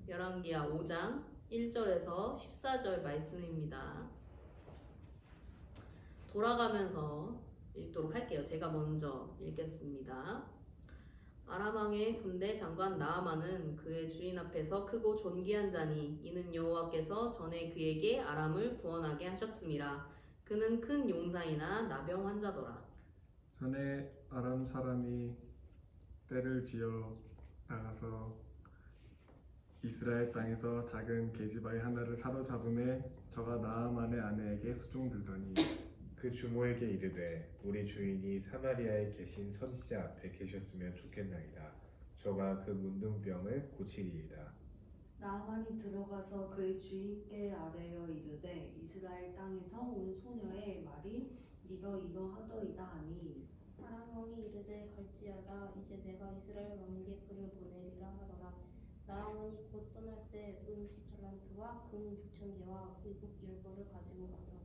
열왕기하 5장 1절에서 14절 말씀입니다. 돌아가면서 읽도록 할게요. 제가 먼저 읽겠습니다. 아람 왕의 군대 장관 나아만은 그의 주인 앞에서 크고 존귀한 자니 이는 여호와께서 전에 그에게 아람을 구원하게 하셨음이라. 그는 큰 용사이나 나병 환자더라. 전에 아람 사람이 떼를 지어 나가서 이스라엘 땅에서 작은 계집아이 하나를 사로잡음에 저가 나아만의 아내에게 수종들더니 그 주모에게 이르되 우리 주인이 사마리아에 계신 선지자 앞에 계셨으면 좋겠나이다. 저가 그 문둥병을 고치리이다. 나아만이 들어가서 그의 주인께 아뢰어 이르되 이스라엘 땅에서 온 소녀의 말이 이러이러하더이다 하니 아람 왕이 이르되 갈지어다. 이제 내가 이스라엘 왕에게 그를 보내리라 하더라. 나아만이 곧 떠날 때 50달란트와 금 6,000개와 의복 10벌을 가지고 가서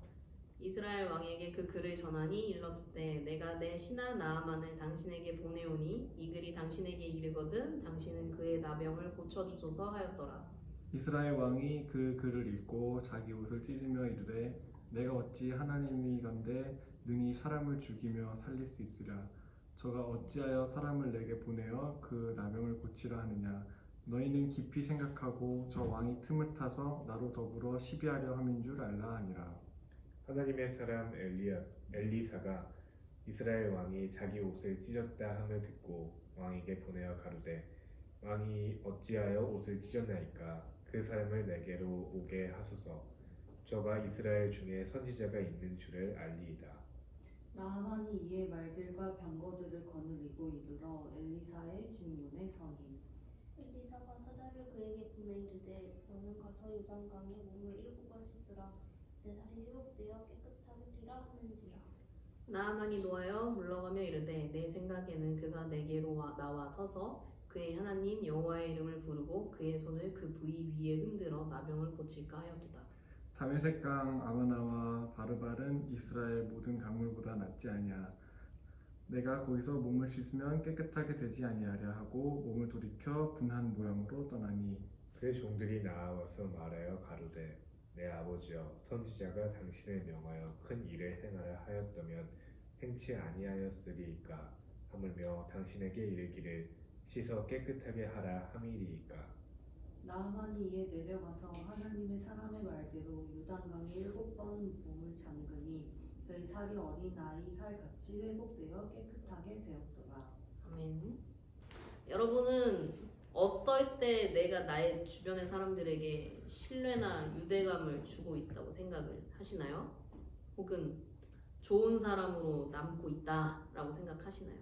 이스라엘 왕에게 그 글을 전하니 일렀을 때 내가 내 신하 나아만을 당신에게 보내오니 이 글이 당신에게 이르거든 당신은 그의 나병을 고쳐주소서 하였더라. 이스라엘 왕이 그 글을 읽고 자기 옷을 찢으며 이르되 내가 어찌 하나님이건대 능히 사람을 죽이며 살릴 수 있으랴. 저가 어찌하여 사람을 내게 보내어 그 나병을 고치라 하느냐. 너희는 깊이 생각하고 저 왕이 틈을 타서 나로 더불어 시비하려 함인 줄 알라 하니라. 하나님의 사람 엘리사가 이스라엘 왕이 자기 옷을 찢었다 함을 듣고 왕에게 보내어 가로되 왕이 어찌하여 옷을 찢었나이까. 그 사람을 내게로 오게 하소서. 저가 이스라엘 중에 선지자가 있는 줄을 알리이다. 나아만이 이에 말들과 병거들을 거느리고 이르러 엘리사의 진문에 서니 엘리사가 사자를 그에게 보내 이르되 너는 가서 요단강에 몸을 7번 씻으라. 내 살이 회복되어 깨끗하리라 하는지라. 나아만이 노하여 물러가며 이르되 내 생각에는 그가 내게로 나와 서서 그의 하나님 여호와의 이름을 부르고 그의 손을 그 부위 위에 흔들어 나병을 고칠까 하였도다. 다메섹강 아마나와 바르발은 이스라엘 모든 강물보다 낫지 아니하. 내가 거기서 몸을 씻으면 깨끗하게 되지 아니하랴 하고 몸을 돌이켜 분한 모양으로 떠나니 그의 종들이 나와서 말하여 가로되 내 아버지여 선지자가 당신을 명하여 큰 일을 행하라 하였다면 행치 아니하였으리이까. 하물며 당신에게 이르기를 씻어 깨끗하게 하라 함이리이까. 나아만이 이에 내려가서 하나님의 사람의 말대로 요단강에 7번 몸을 잠그니 그의 살이 어린 아이 살같이 회복되어 깨끗하게 되었더라. 아멘. 여러분은 어떨 때 내가 나의 주변의 사람들에게 신뢰나 유대감을 주고 있다고 생각을 하시나요? 혹은 좋은 사람으로 남고 있다라고 생각하시나요?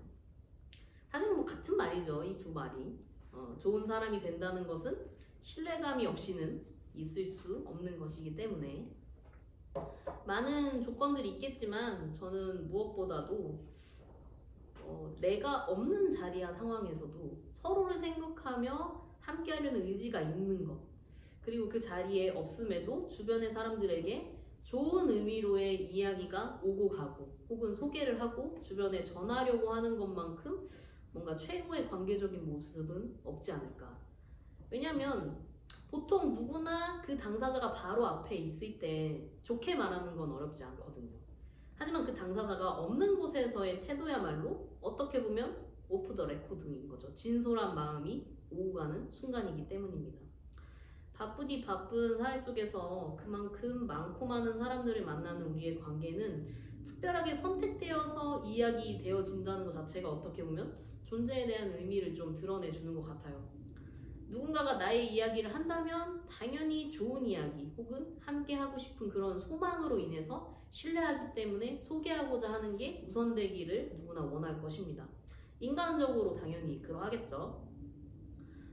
사실 뭐 같은 말이죠. 이 두 말이. 좋은 사람이 된다는 것은 신뢰감이 없이는 있을 수 없는 것이기 때문에 많은 조건들이 있겠지만 저는 무엇보다도 내가 없는 자리와 상황에서도 서로를 생각하며 함께하려는 의지가 있는 것, 그리고 그 자리에 없음에도 주변의 사람들에게 좋은 의미로의 이야기가 오고 가고 혹은 소개를 하고 주변에 전하려고 하는 것만큼 뭔가 최고의 관계적인 모습은 없지 않을까. 왜냐면 보통 누구나 그 당사자가 바로 앞에 있을 때 좋게 말하는 건 어렵지 않거든요. 하지만 그 당사자가 없는 곳에서의 태도야말로 어떻게 보면 오프 더 레코드인 거죠. 진솔한 마음이 오고 가는 순간이기 때문입니다. 바쁘디 바쁜 사회 속에서 그만큼 많고 많은 사람들을 만나는 우리의 관계는 특별하게 선택되어서 이야기되어진다는 것 자체가 어떻게 보면 존재에 대한 의미를 좀 드러내주는 것 같아요. 누군가가 나의 이야기를 한다면 당연히 좋은 이야기 혹은 함께 하고 싶은 그런 소망으로 인해서 신뢰하기 때문에 소개하고자 하는 게 우선되기를 누구나 원할 것입니다. 인간적으로 당연히 그러하겠죠.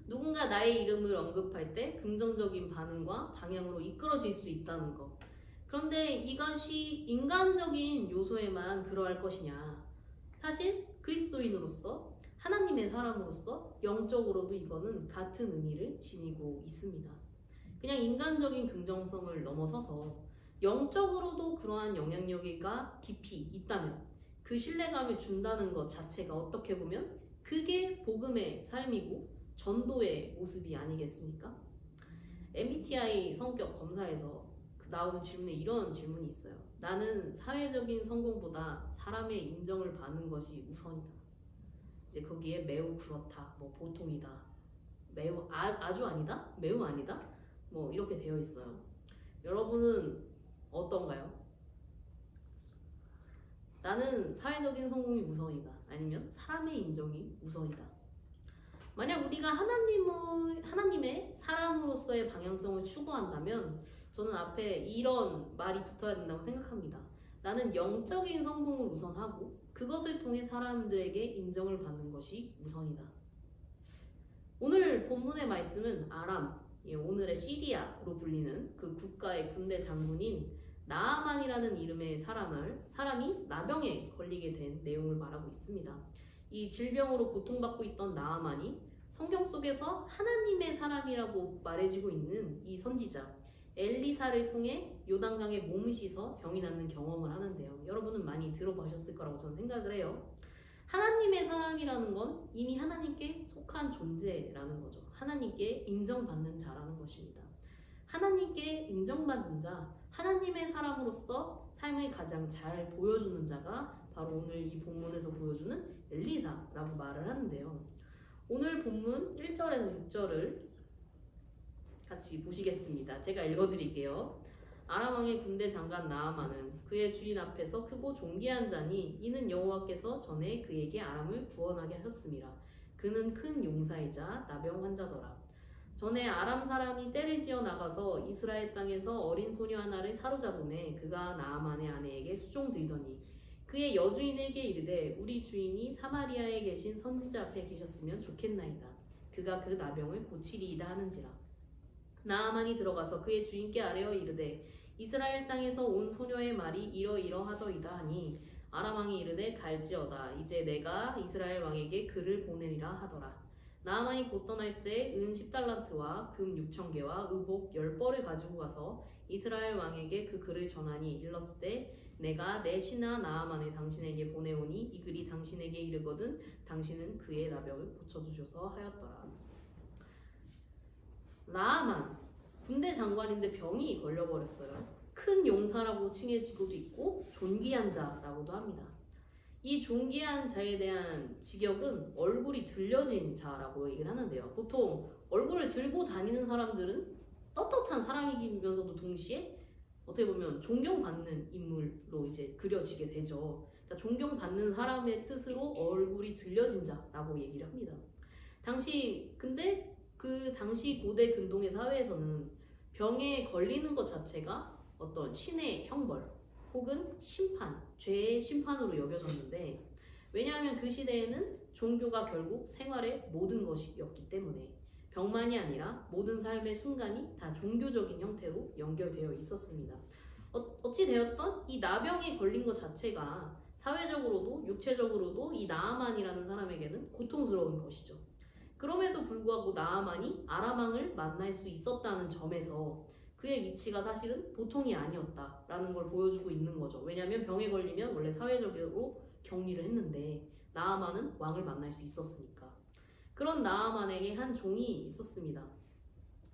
누군가 나의 이름을 언급할 때 긍정적인 반응과 방향으로 이끌어질 수 있다는 것. 그런데 이것이 인간적인 요소에만 그러할 것이냐? 사실 그리스도인으로서 하나님의 사람으로서 영적으로도 이거는 같은 의미를 지니고 있습니다. 그냥 인간적인 긍정성을 넘어서서 영적으로도 그러한 영향력이가 깊이 있다면 그 신뢰감을 준다는 것 자체가 어떻게 보면 그게 복음의 삶이고 전도의 모습이 아니겠습니까? MBTI 성격 검사에서 나오는 질문에 이런 질문이 있어요. 나는 사회적인 성공보다 사람의 인정을 받는 것이 우선이다. 이제 거기에 매우 그렇다, 뭐 보통이다, 매우 아주 아니다, 매우 아니다, 뭐 이렇게 되어 있어요. 여러분은 어떤가요? 나는 사회적인 성공이 우선이다. 아니면 사람의 인정이 우선이다. 만약 우리가 하나님의 사람으로서의 방향성을 추구한다면 저는 앞에 이런 말이 붙어야 된다고 생각합니다. 나는 영적인 성공을 우선하고 그것을 통해 사람들에게 인정을 받는 것이 우선이다. 오늘 본문의 말씀은 아람, 오늘의 시리아로 불리는 그 국가의 군대 장군인 나아만이라는 이름의 사람이 나병에 걸리게 된 내용을 말하고 있습니다. 이 질병으로 고통받고 있던 나아만이 성경 속에서 하나님의 사람이라고 말해지고 있는 이 선지자 엘리사를 통해 요단강에 몸을 씻어 병이 낫는 경험을 하는데요. 여러분은 많이 들어보셨을 거라고 저는 생각을 해요. 하나님의 사람이라는 건 이미 하나님께 속한 존재라는 거죠. 하나님께 인정받는 자라는 것입니다. 하나님께 인정받은 자, 하나님의 사람으로서 삶을 가장 잘 보여주는 자가 바로 오늘 이 본문에서 보여주는 엘리사라고 말을 하는데요. 오늘 본문 1절에서 6절을 같이 보시겠습니다. 제가 읽어드릴게요. 아람 왕의 군대 장관 나아만은 그의 주인 앞에서 크고 존귀한 자니 이는 여호와께서 전에 그에게 아람을 구원하게 하셨습니다. 그는 큰 용사이자 나병 환자더라. 전에 아람 사람이 떼를 지어 나가서 이스라엘 땅에서 어린 소녀 하나를 사로잡음에 그가 나아만의 아내에게 수종들더니 그의 여주인에게 이르되 우리 주인이 사마리아에 계신 선지자 앞에 계셨으면 좋겠나이다. 그가 그 나병을 고치리이다 하는지라. 나아만이 들어가서 그의 주인께 아뢰어 이르되 이스라엘 땅에서 온 소녀의 말이 이러이러하더이다 하니 아람 왕이 이르되 갈지어다. 이제 내가 이스라엘 왕에게 그를 보내리라 하더라. 나아만이 곧 떠날새 은 10달란트와 금 6,000개와 의복 10벌을 가지고 가서 이스라엘 왕에게 그 글을 전하니 일렀을 때 내가 내 신하 나아만을 당신에게 보내오니 이 글이 당신에게 이르거든 당신은 그의 나병을 고쳐주소서 하였더라. 나아만 군대 장관인데 병이 걸려버렸어요. 큰 용사라고 칭해지고도 있고 존귀한 자라고도 합니다. 이 존귀한 자에 대한 직역은 얼굴이 들려진 자라고 얘기를 하는데요. 보통 얼굴을 들고 다니는 사람들은 떳떳한 사람이면서도 동시에 어떻게 보면 존경받는 인물로 이제 그려지게 되죠. 그러니까 존경받는 사람의 뜻으로 얼굴이 들려진 자라고 얘기를 합니다. 근데 그 당시 고대 근동의 사회에서는 병에 걸리는 것 자체가 어떤 신의 형벌 혹은 심판, 죄의 심판으로 여겨졌는데 왜냐하면 그 시대에는 종교가 결국 생활의 모든 것이었기 때문에 병만이 아니라 모든 삶의 순간이 다 종교적인 형태로 연결되어 있었습니다. 어찌 되었던 이 나병에 걸린 것 자체가 사회적으로도 육체적으로도 이 나아만이라는 사람에게는 고통스러운 것이죠. 그럼에도 불구하고 나아만이 아람 왕을 만날 수 있었다는 점에서 그의 위치가 사실은 보통이 아니었다라는 걸 보여주고 있는 거죠. 왜냐하면 병에 걸리면 원래 사회적으로 격리를 했는데 나아만은 왕을 만날 수 있었으니까. 그런 나아만에게 한 종이 있었습니다.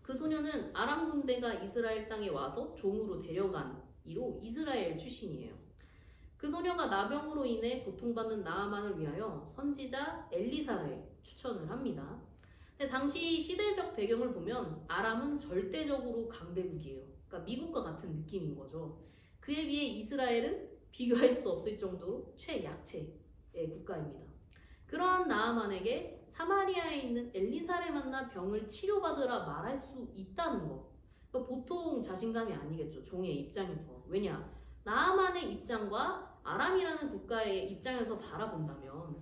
그 소녀는 아람 군대가 이스라엘 땅에 와서 종으로 데려간 이로 이스라엘 출신이에요. 그 소녀가 나병으로 인해 고통받는 나아만을 위하여 선지자 엘리사를 추천을 합니다. 근데 당시 시대적 배경을 보면 아람은 절대적으로 강대국이에요. 그러니까 미국과 같은 느낌인 거죠. 그에 비해 이스라엘은 비교할 수 없을 정도로 최약체의 국가입니다. 그러한 나아만에게 사마리아에 있는 엘리사를 만나 병을 치료받으라 말할 수 있다는 거. 그러니까 보통 자신감이 아니겠죠. 종의 입장에서. 왜냐? 나아만의 입장과 아람이라는 국가의 입장에서 바라본다면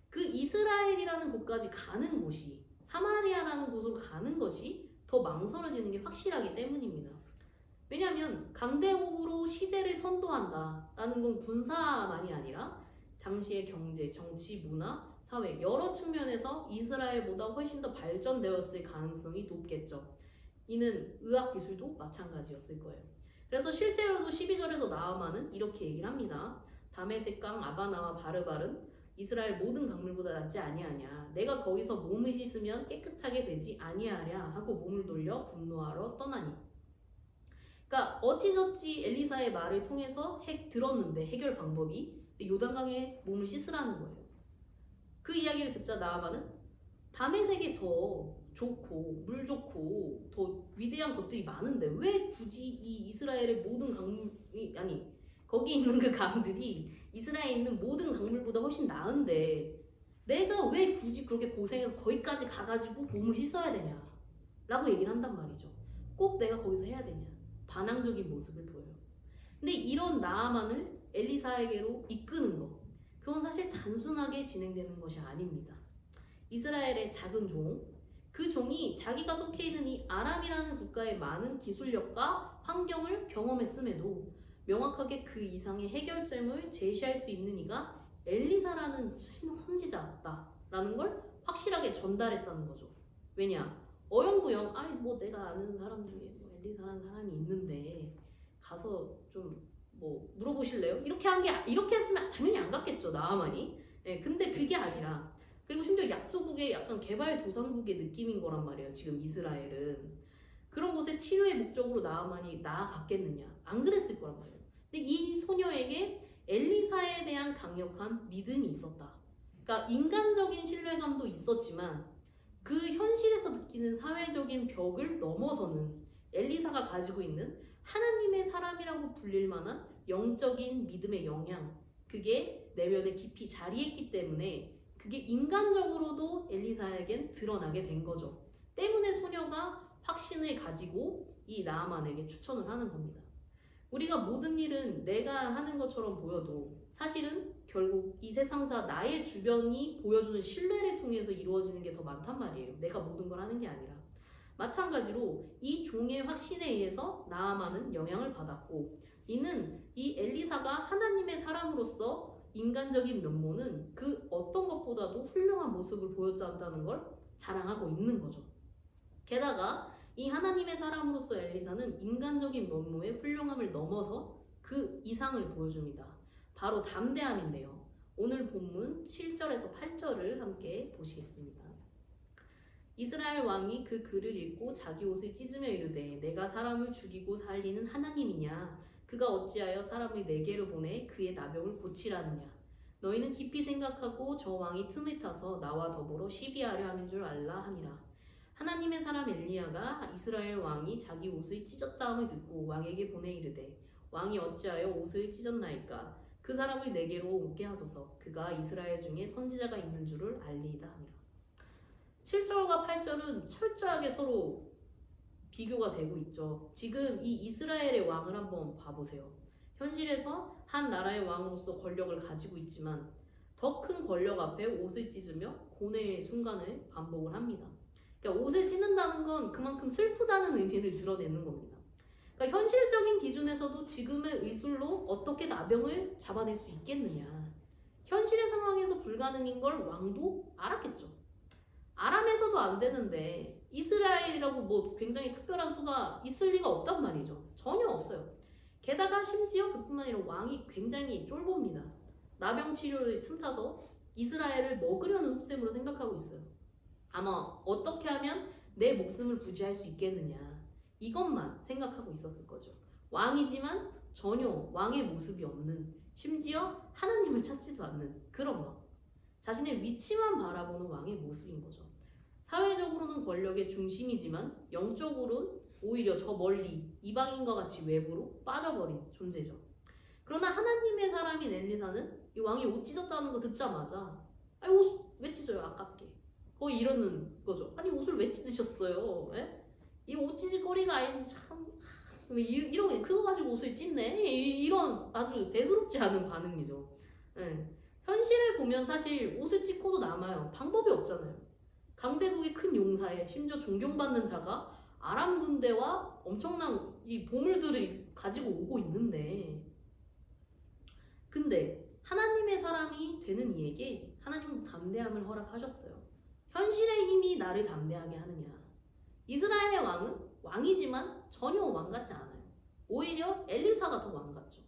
그 이스라엘이라는 곳까지 가는 곳이 사마리아라는 곳으로 가는 것이 더 망설여지는 게 확실하기 때문입니다. 왜냐하면 강대국으로 시대를 선도한다라는 건 군사만이 아니라 당시의 경제, 정치, 문화, 사회 여러 측면에서 이스라엘보다 훨씬 더 발전되었을 가능성이 높겠죠. 이는 의학기술도 마찬가지였을 거예요. 그래서 실제로도 12절에서 나아만은 이렇게 얘기를 합니다. 다메섹강 아바나와 바르발은 이스라엘 모든 강물보다 낫지 아니하냐. 내가 거기서 몸을 씻으면 깨끗하게 되지 아니하랴 하고 몸을 돌려 분노하러 떠나니. 그러니까 어찌저찌 엘리사의 말을 통해서 들었는데 해결 방법이 요단강에 몸을 씻으라는 거예요. 그 이야기를 듣자 나아만은 다메섹에 더 좋고 물 좋고 더 위대한 것들이 많은데 왜 굳이 이 이스라엘의 모든 강물이 아니 거기 있는 그 강들이 이스라엘에 있는 모든 강물보다 훨씬 나은데 내가 왜 굳이 그렇게 고생해서 거기까지 가가지고 몸을 씻어야 되냐 라고 얘기를 한단 말이죠. 꼭 내가 거기서 해야 되냐. 반항적인 모습을 보여요. 근데 이런 나아만을 엘리사에게로 이끄는 것, 그건 사실 단순하게 진행되는 것이 아닙니다. 이스라엘의 작은 종, 그 종이 자기가 속해 있는 이 아람이라는 국가의 많은 기술력과 환경을 경험했음에도 명확하게 그 이상의 해결점을 제시할 수 있는 이가 엘리사라는 선지자다라는 걸 확실하게 전달했다는 거죠. 왜냐? 어영부영 아니 뭐 내가 아는 사람 중에 뭐 엘리사라는 사람이 있는데 가서 좀 뭐 물어보실래요? 이렇게 했으면 당연히 안 갔겠죠, 나아만이. 네, 근데 그게 아니라, 그리고 심지어 약소국의 약간 개발도상국의 느낌인 거란 말이에요. 지금 이스라엘은 그런 곳에 치료의 목적으로 나아만이 나아갔겠느냐? 안 그랬을 거란 말이에요. 근데 이 소녀에게 엘리사에 대한 강력한 믿음이 있었다. 그러니까 인간적인 신뢰감도 있었지만 그 현실에서 느끼는 사회적인 벽을 넘어서는 엘리사가 가지고 있는 하나님의 사람이라고 불릴 만한 영적인 믿음의 영향, 그게 내면에 깊이 자리했기 때문에 그게 인간적으로도 엘리사에겐 드러나게 된 거죠. 때문에 소녀가 확신을 가지고 이 나아만에게 추천을 하는 겁니다. 우리가 모든 일은 내가 하는 것처럼 보여도 사실은 결국 이 세상사 나의 주변이 보여주는 신뢰를 통해서 이루어지는 게 더 많단 말이에요. 내가 모든 걸 하는 게 아니라. 마찬가지로 이 종의 확신에 의해서 나아만은 영향을 받았고, 이는 이 엘리사가 하나님의 사람으로서 인간적인 면모는 그 어떤 것보다도 훌륭한 모습을 보였다는 걸 자랑하고 있는 거죠. 게다가 이 하나님의 사람으로서 엘리사는 인간적인 면모의 훌륭함을 넘어서 그 이상을 보여줍니다. 바로 담대함인데요. 오늘 본문 7절에서 8절을 함께 보시겠습니다. 이스라엘 왕이 그 글을 읽고 자기 옷을 찢으며 이르되 내가 사람을 죽이고 살리는 하나님이냐? 그가 어찌하여 사람을 내게로 보내 그의 나병을 고치라느냐? 너희는 깊이 생각하고 저 왕이 틈을 타서 나와 더불어 시비하려 함인 줄 알라 하니라. 하나님의 사람 엘리야가 이스라엘 왕이 자기 옷을 찢었다함을 듣고 왕에게 보내 이르되 왕이 어찌하여 옷을 찢었나이까? 그 사람을 내게로 오게 하소서. 그가 이스라엘 중에 선지자가 있는 줄을 알리이다 하니라. 7절과 8절은 철저하게 서로 비교가 되고 있죠. 지금 이 이스라엘의 왕을 한번 봐보세요. 현실에서 한 나라의 왕으로서 권력을 가지고 있지만 더 큰 권력 앞에 옷을 찢으며 고뇌의 순간을 반복을 합니다. 그러니까 옷을 찢는다는 건 그만큼 슬프다는 의미를 드러내는 겁니다. 그러니까 현실적인 기준에서도 지금의 의술로 어떻게 나병을 잡아낼 수 있겠느냐. 현실의 상황에서 불가능인 걸 왕도 알았겠죠. 아람에서도 안 되는데 이스라엘이라고 뭐 굉장히 특별한 수가 있을 리가 없단 말이죠. 전혀 없어요. 게다가 심지어 그뿐만 아니라 왕이 굉장히 쫄봅니다. 나병 치료를 틈타서 이스라엘을 먹으려는 흡셈으로 생각하고 있어요. 아마 어떻게 하면 내 목숨을 부지할 수 있겠느냐, 이것만 생각하고 있었을 거죠. 왕이지만 전혀 왕의 모습이 없는, 심지어 하나님을 찾지도 않는 그런 왕. 자신의 위치만 바라보는 왕의 모습인 거죠. 사회적으로는 권력의 중심이지만 영적으로는 오히려 저 멀리 이방인과 같이 외부로 빠져버린 존재죠. 그러나 하나님의 사람인 엘리사는 이 왕이 옷 찢었다는 거 듣자마자 아니 옷 왜 찢어요 아깝게, 거의 이러는 거죠. 아니 옷을 왜 찢으셨어요? 에? 이 옷 찢을 거리가 아닌데 참 이런 그거 가지고 옷을 찢네? 이런 아주 대수롭지 않은 반응이죠. 예. 현실을 보면 사실 옷을 찢고도 남아요. 방법이 없잖아요. 강대국의 큰 용사에 심지어 존경받는 자가 아람 군대와 엄청난 이 보물들을 가지고 오고 있는데, 근데 하나님의 사람이 되는 이에게 하나님은 담대함을 허락하셨어요. 현실의 힘이 나를 담대하게 하느냐. 이스라엘의 왕은 왕이지만 전혀 왕 같지 않아요. 오히려 엘리사가 더 왕 같죠.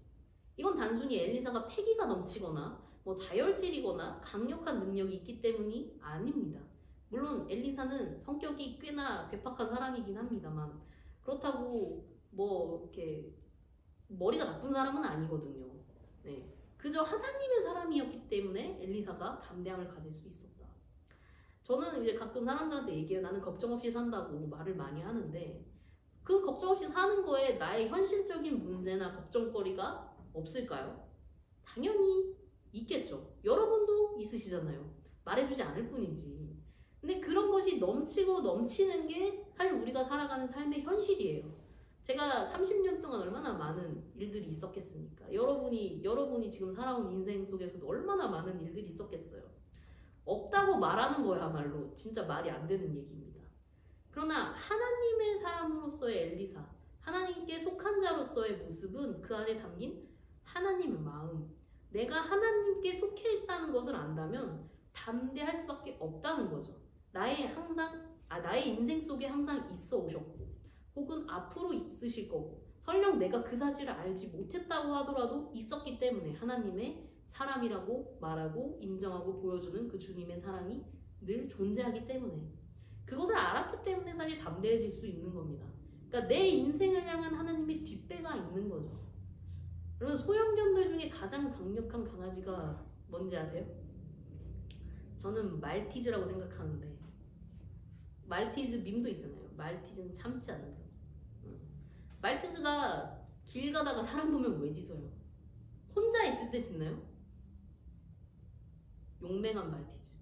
이건 단순히 엘리사가 패기가 넘치거나 뭐 다혈질이거나 강력한 능력이 있기 때문이 아닙니다. 물론 엘리사는 성격이 꽤나 괴팍한 사람이긴 합니다만 그렇다고 뭐 이렇게 머리가 나쁜 사람은 아니거든요. 네. 그저 하나님의 사람이었기 때문에 엘리사가 담대함을 가질 수 있었다. 저는 이제 가끔 사람들한테 얘기해요. 나는 걱정 없이 산다고 말을 많이 하는데 그 걱정 없이 사는 거에 나의 현실적인 문제나 걱정거리가 없을까요? 당연히 있겠죠. 여러분도 있으시잖아요. 말해주지 않을 뿐이지. 근데 그런 것이 넘치고 넘치는 게 사실 우리가 살아가는 삶의 현실이에요. 제가 30년 동안 얼마나 많은 일들이 있었겠습니까? 여러분이 지금 살아온 인생 속에서도 얼마나 많은 일들이 있었겠어요. 없다고 말하는 거야말로 진짜 말이 안 되는 얘기입니다. 그러나 하나님의 사람으로서의 엘리사, 하나님께 속한 자로서의 모습은 그 안에 담긴 하나님의 마음, 내가 하나님께 속해 있다는 것을 안다면 담대할 수밖에 없다는 거죠. 나의 인생 속에 항상 있어 오셨고 혹은 앞으로 있으실 거고 설령 내가 그 사실을 알지 못했다고 하더라도 있었기 때문에 하나님의 사람이라고 말하고 인정하고 보여주는 그 주님의 사랑이 늘 존재하기 때문에 그것을 알았기 때문에 사실 담대해질 수 있는 겁니다. 그러니까 내 인생을 향한 하나님의 뒷배가 있는 거죠. 여러분 소형견들 중에 가장 강력한 강아지가 뭔지 아세요? 저는 말티즈라고 생각하는데 말티즈 밈도 있잖아요. 말티즈는 참지 않는다. 말티즈가 길 가다가 사람 보면 왜 짖어요? 혼자 있을 때 짖나요? 용맹한 말티즈.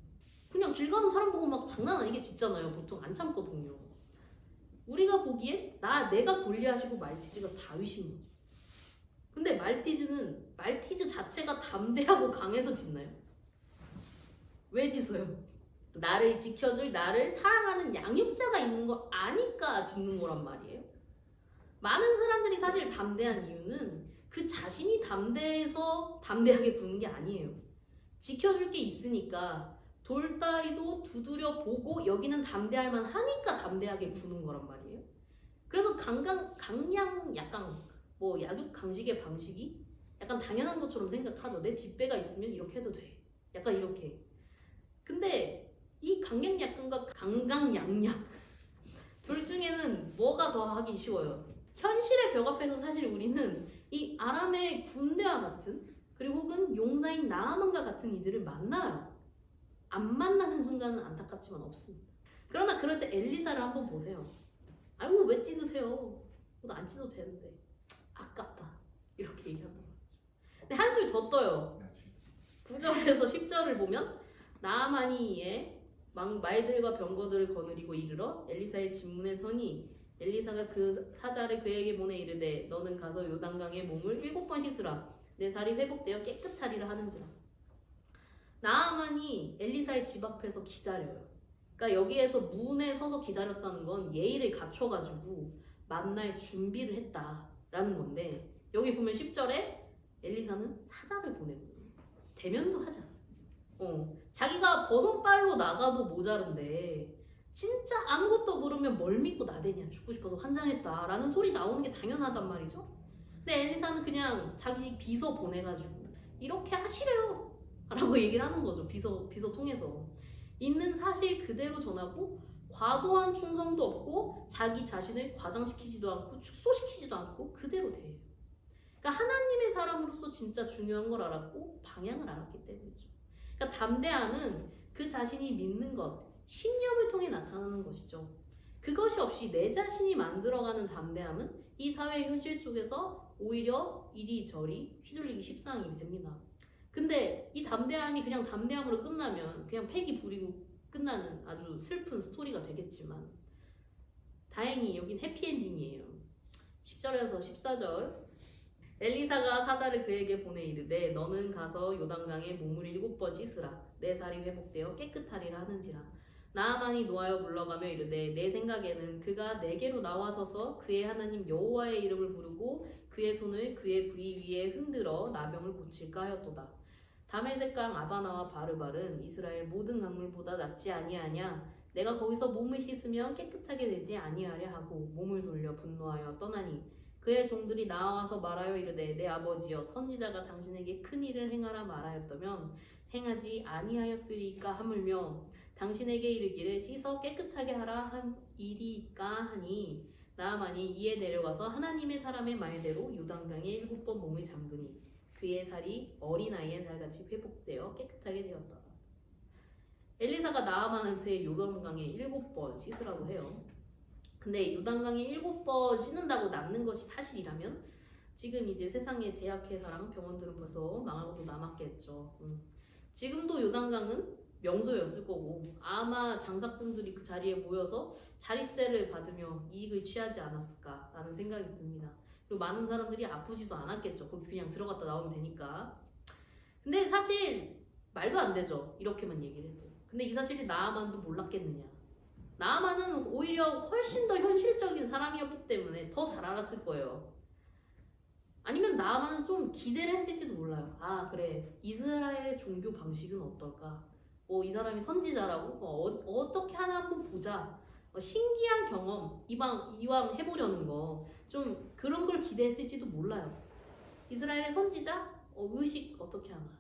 그냥 길 가는 사람 보고 막 장난 아니게 짖잖아요. 보통 안 참거든요. 우리가 보기에 내가 골리앗이고 말티즈가 다윗인 거죠. 근데 말티즈 자체가 담대하고 강해서 짖나요? 왜 짖어요? 나를 지켜줄 나를 사랑하는 양육자가 있는 거 아니까 짖는 거란 말이에요. 많은 사람들이 사실 담대한 이유는 그 자신이 담대해서 담대하게 구는 게 아니에요. 지켜줄 게 있으니까 돌다리도 두드려 보고 여기는 담대할 만 하니까 담대하게 구는 거란 말이에요. 그래서 강양 약간 뭐 약육 강식의 방식이 약간 당연한 것처럼 생각하죠. 내 뒷배가 있으면 이렇게 해도 돼. 약간 이렇게. 근데 이 강양약간과 강강약약 둘 중에는 뭐가 더 하기 쉬워요? 현실의 벽 앞에서 사실 우리는 이 아람의 군대와 같은 그리고 혹은 용사인 나아만과 같은 이들을 만나요. 안 만나는 순간은 안타깝지만 없습니다. 그러나 그럴 때 엘리사를 한번 보세요. 아이고 왜 찢으세요? 저도 안 찢어도 되는데 아깝다 이렇게 얘기한단 말이죠. 근데 한술 더 떠요. 9절에서 10절을 보면 나아만이 이에 말들과 병거들을 거느리고 이르러 엘리사의 진문에 서니 엘리사가 그 사자를 그에게 보내 이르되 너는 가서 요단강에 몸을 7번 씻으라 내 살이 회복되어 깨끗하리라 하는지라. 나아만이 엘리사의 집 앞에서 기다려요. 그러니까 여기에서 문에 서서 기다렸다는 건 예의를 갖춰가지고 만날 준비를 했다라는 건데 여기 보면 10절에 엘리사는 사자를 보내거든요. 대면도 하지 않아요. 자기가 버선발로 나가도 모자른데 진짜 아무것도 모르면 뭘 믿고 나대냐 죽고 싶어서 환장했다라는 소리 나오는 게 당연하단 말이죠. 근데 엘리사는 그냥 자기 비서 보내가지고 이렇게 하시래요 라고 얘기를 하는 거죠. 비서 통해서 있는 사실 그대로 전하고 과도한 충성도 없고 자기 자신을 과장시키지도 않고 축소시키지도 않고 그대로 대해요. 그러니까 하나님의 사람으로서 진짜 중요한 걸 알았고 방향을 알았기 때문이죠. 그러니까 담대함은 그 자신이 믿는 것, 신념을 통해 나타나는 것이죠. 그것이 없이 내 자신이 만들어가는 담대함은 이 사회 현실 속에서 오히려 이리저리 휘둘리기 십상이 됩니다. 근데 이 담대함이 그냥 담대함으로 끝나면 그냥 패기 부리고 끝나는 아주 슬픈 스토리가 되겠지만 다행히 여긴 해피엔딩이에요. 10절에서 14절 엘리사가 사자를 그에게 보내 이르되 너는 가서 요단강에 몸을 7번 씻으라 내 살이 회복되어 깨끗하리라 하는지라. 나아만이 노하여 물러가며 이르되 내 생각에는 그가 내게로 나와서서 그의 하나님 여호와의 이름을 부르고 그의 손을 그의 부위 위에 흔들어 나병을 고칠까 하였도다. 다메섹강 아바나와 바르발은 이스라엘 모든 강물보다 낫지 아니하냐. 내가 거기서 몸을 씻으면 깨끗하게 되지 아니하랴 하고 몸을 돌려 분노하여 떠나니 그의 종들이 나와서 말하여 이르되 내 아버지여 선지자가 당신에게 큰 일을 행하라 말하였다면 행하지 아니하였으리까 하물며 당신에게 이르기를 씻어 깨끗하게 하라 함이리까 하니 나아만이 이에 내려가서 하나님의 사람의 말대로 요단강에 7번 몸을 잠그니 그의 살이 어린아이의 살같이 회복되어 깨끗하게 되었다. 엘리사가 나아만한테 요단강에 7번 씻으라고 해요. 근데 요단강에 7번 씻는다고 낫는 것이 사실이라면 지금 이제 세상의 제약회사랑 병원들은 벌써 망하고도 남았겠죠. 지금도 요단강은 명소였을 거고 아마 장사꾼들이 그 자리에 모여서 자릿세를 받으며 이익을 취하지 않았을까라는 생각이 듭니다. 그리고 많은 사람들이 아프지도 않았겠죠. 거기 그냥 들어갔다 나오면 되니까. 근데 사실 말도 안 되죠. 이렇게만 얘기를 해도. 근데 이 사실이 나아만도 몰랐겠느냐. 나아만은 오히려 훨씬 더 현실적인 사람이었기 때문에 더 잘 알았을 거예요. 아니면 나아만은 좀 기대를 했을지도 몰라요. 아 그래 이스라엘의 종교 방식은 어떨까? 이 사람이 선지자라고 어떻게 하나 한번 보자. 신기한 경험 이왕 해보려는 거 좀 그런 걸 기대했을지도 몰라요. 이스라엘의 선지자 의식 어떻게 하나?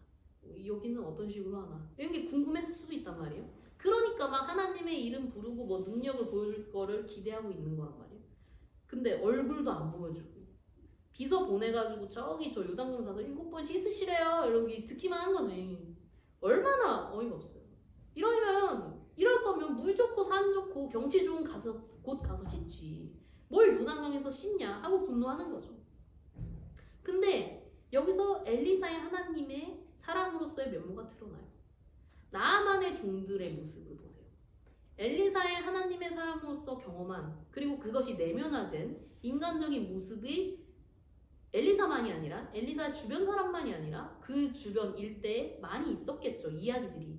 여기는 어떤 식으로 하나? 이런 게 궁금했을 수도 있단 말이에요. 그러니까 막 하나님의 이름 부르고 뭐 능력을 보여줄 거를 기대하고 있는 거란 말이에요. 근데 얼굴도 안 보여주고 비서 보내가지고 저기 저 요단강 가서 7번 씻으시래요. 이러기 듣기만 한 거지. 얼마나 어이가 없어요. 이럴 거면 물 좋고 산 좋고 경치 좋은 곳 가서 씻지. 뭘 요단강에서 씻냐 하고 분노하는 거죠. 근데 여기서 엘리사의 하나님의 사랑으로서의 면모가 드러나요. 나아만의 종들의 모습을 보세요. 엘리사의 하나님의 사랑으로서 경험한 그리고 그것이 내면화된 인간적인 모습이 엘리사만이 아니라 엘리사 주변 사람만이 아니라 그 주변 일대에 많이 있었겠죠. 이야기들이.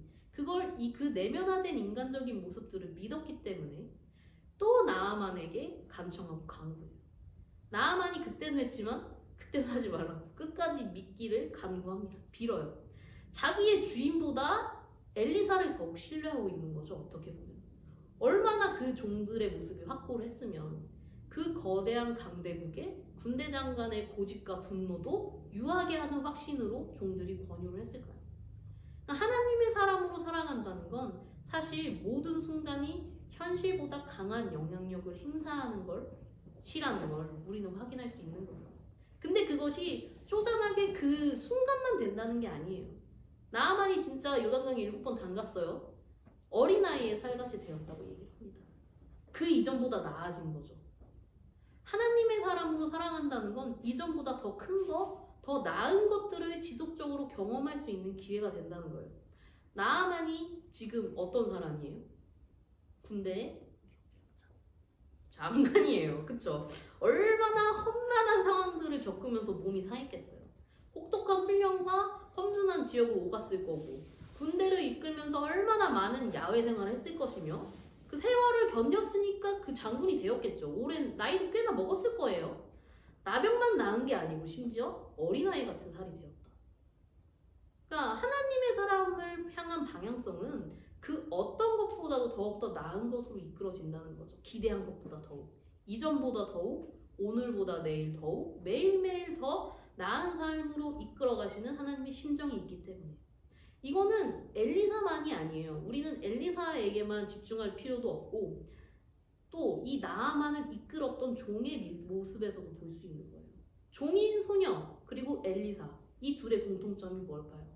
그 내면화된 인간적인 모습들을 믿었기 때문에 또 나아만에게 간청하고 간구해요. 나아만이 그때는 했지만 그때는 하지 말라고 끝까지 믿기를 간구합니다. 빌어요. 자기의 주인보다 엘리사를 더욱 신뢰하고 있는 거죠. 어떻게 보면. 얼마나 그 종들의 모습이 확고를 했으면 그 거대한 강대국에 군대 장관의 고집과 분노도 유하게 하는 확신으로 종들이 권유를 했을까요? 하나님의 사람으로 살아간다는 건 사실 모든 순간이 현실보다 강한 영향력을 행사하는 것이라는 걸 우리는 확인할 수 있는 겁니다. 근데 그것이 쪼잔하게 그 순간만 된다는 게 아니에요. 나아만이 진짜 요단강에 7번 담갔어요. 어린아이의 살같이 되었다고 얘기를 합니다. 그 이전보다 나아진 거죠. 하나님의 사람으로 살아간다는 건 이전보다 더 큰 거, 더 나은 것들을 지속적으로 경험할 수 있는 기회가 된다는 거예요. 나아만이 지금 어떤 사람이에요? 군대 장관이에요. 그쵸? 얼마나 험난한 상황들을 겪으면서 몸이 상했겠어요. 혹독한 훈련과 험준한 지역을 오갔을 거고 군대를 이끌면서 얼마나 많은 야외 생활을 했을 것이며 그 세월을 견뎠으니까 그 장군이 되었겠죠. 오랜 나이도 꽤나 먹었을 거예요. 나병만 나은 게 아니고 심지어 어린아이 같은 살이 되었다. 그러니까 하나님의 사람을 향한 방향성은 그 어떤 것보다도 더욱더 나은 것으로 이끌어진다는 거죠. 기대한 것보다 더욱, 이전보다 더욱, 오늘보다 내일 더욱, 매일매일 더 나은 삶으로 이끌어가시는 하나님의 심정이 있기 때문에 이거는 엘리사만이 아니에요. 우리는 엘리사에게만 집중할 필요도 없고 또 이 나아만을 이끌었던 종의 모습에서도 볼 수 있는 거예요. 종인 소녀 그리고 엘리사 이 둘의 공통점이 뭘까요?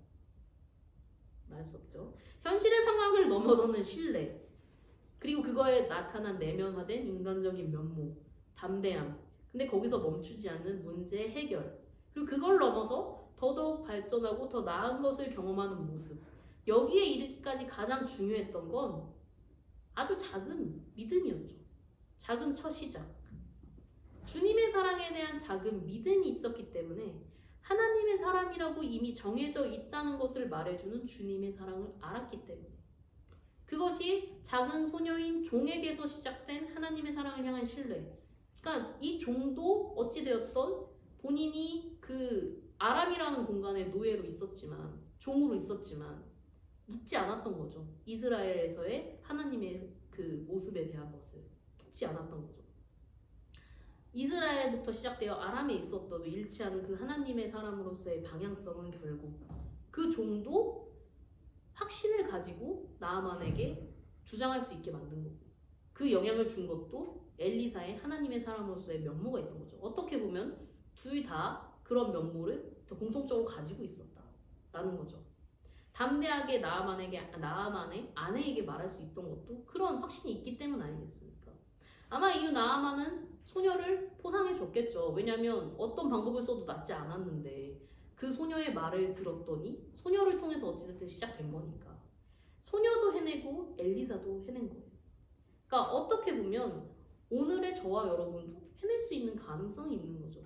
말할 수 없죠. 현실의 상황을 넘어서는 신뢰 그리고 그거에 나타난 내면화된 인간적인 면모, 담대함 근데 거기서 멈추지 않는 문제 해결 그리고 그걸 넘어서 더더욱 발전하고 더 나은 것을 경험하는 모습 여기에 이르기까지 가장 중요했던 건 아주 작은 믿음이었죠. 작은 첫 시작 주님의 사랑에 대한 작은 믿음이 있었기 때문에 하나님의 사람이라고 이미 정해져 있다는 것을 말해주는 주님의 사랑을 알았기 때문에 그것이 작은 소녀인 종에게서 시작된 하나님의 사랑을 향한 신뢰 그러니까 이 종도 어찌되었던 본인이 그 아람이라는 공간에 노예로 있었지만 종으로 있었지만 묻지 않았던 거죠. 이스라엘에서의 하나님의 그 모습에 대한 것을 묻지 않았던 거죠. 이스라엘부터 시작되어 아람에 있었어도 잃지 않은 그 하나님의 사람으로서의 방향성은 결국 그 종도 확신을 가지고 나아만에게 주장할 수 있게 만든 거고, 그 영향을 준 것도 엘리사의 하나님의 사람으로서의 면모가 있던 거죠. 어떻게 보면 둘 다 그런 면모를 더 공통적으로 가지고 있었다라는 거죠. 담대하게 나아만의 아내에게 말할 수 있던 것도 그런 확신이 있기 때문 아니겠습니까? 아마 이후 나아만은 소녀를 포상해 줬겠죠. 왜냐하면 어떤 방법을 써도 낫지 않았는데 그 소녀의 말을 들었더니 소녀를 통해서 어찌됐든 시작된 거니까. 소녀도 해내고 엘리사도 해낸 거예요. 그러니까 어떻게 보면 오늘의 저와 여러분도 해낼 수 있는 가능성이 있는 거죠.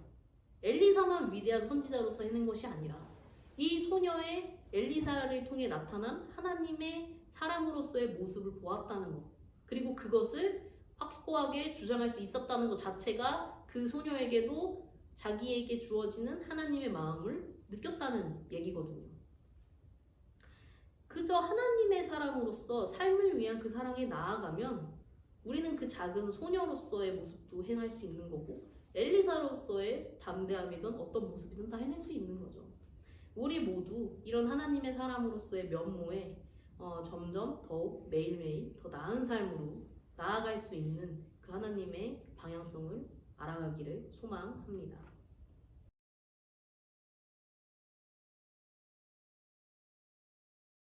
엘리사만 위대한 선지자로서 해낸 것이 아니라 이 소녀의 엘리사를 통해 나타난 하나님의 사람으로서의 모습을 보았다는 것, 그리고 그것을 확고하게 주장할 수 있었다는 것 자체가 그 소녀에게도 자기에게 주어지는 하나님의 마음을 느꼈다는 얘기거든요. 그저 하나님의 사람으로서 삶을 위한 그 사랑에 나아가면 우리는 그 작은 소녀로서의 모습도 해낼 수 있는 거고, 엘리사로서의 담대함이든 어떤 모습이든 다 해낼 수 있는 거죠. 우리 모두 이런 하나님의 사람으로서의 면모에 점점 더욱 매일매일 더 나은 삶으로 나아갈 수 있는 그 하나님의 방향성을 알아가기를 소망합니다.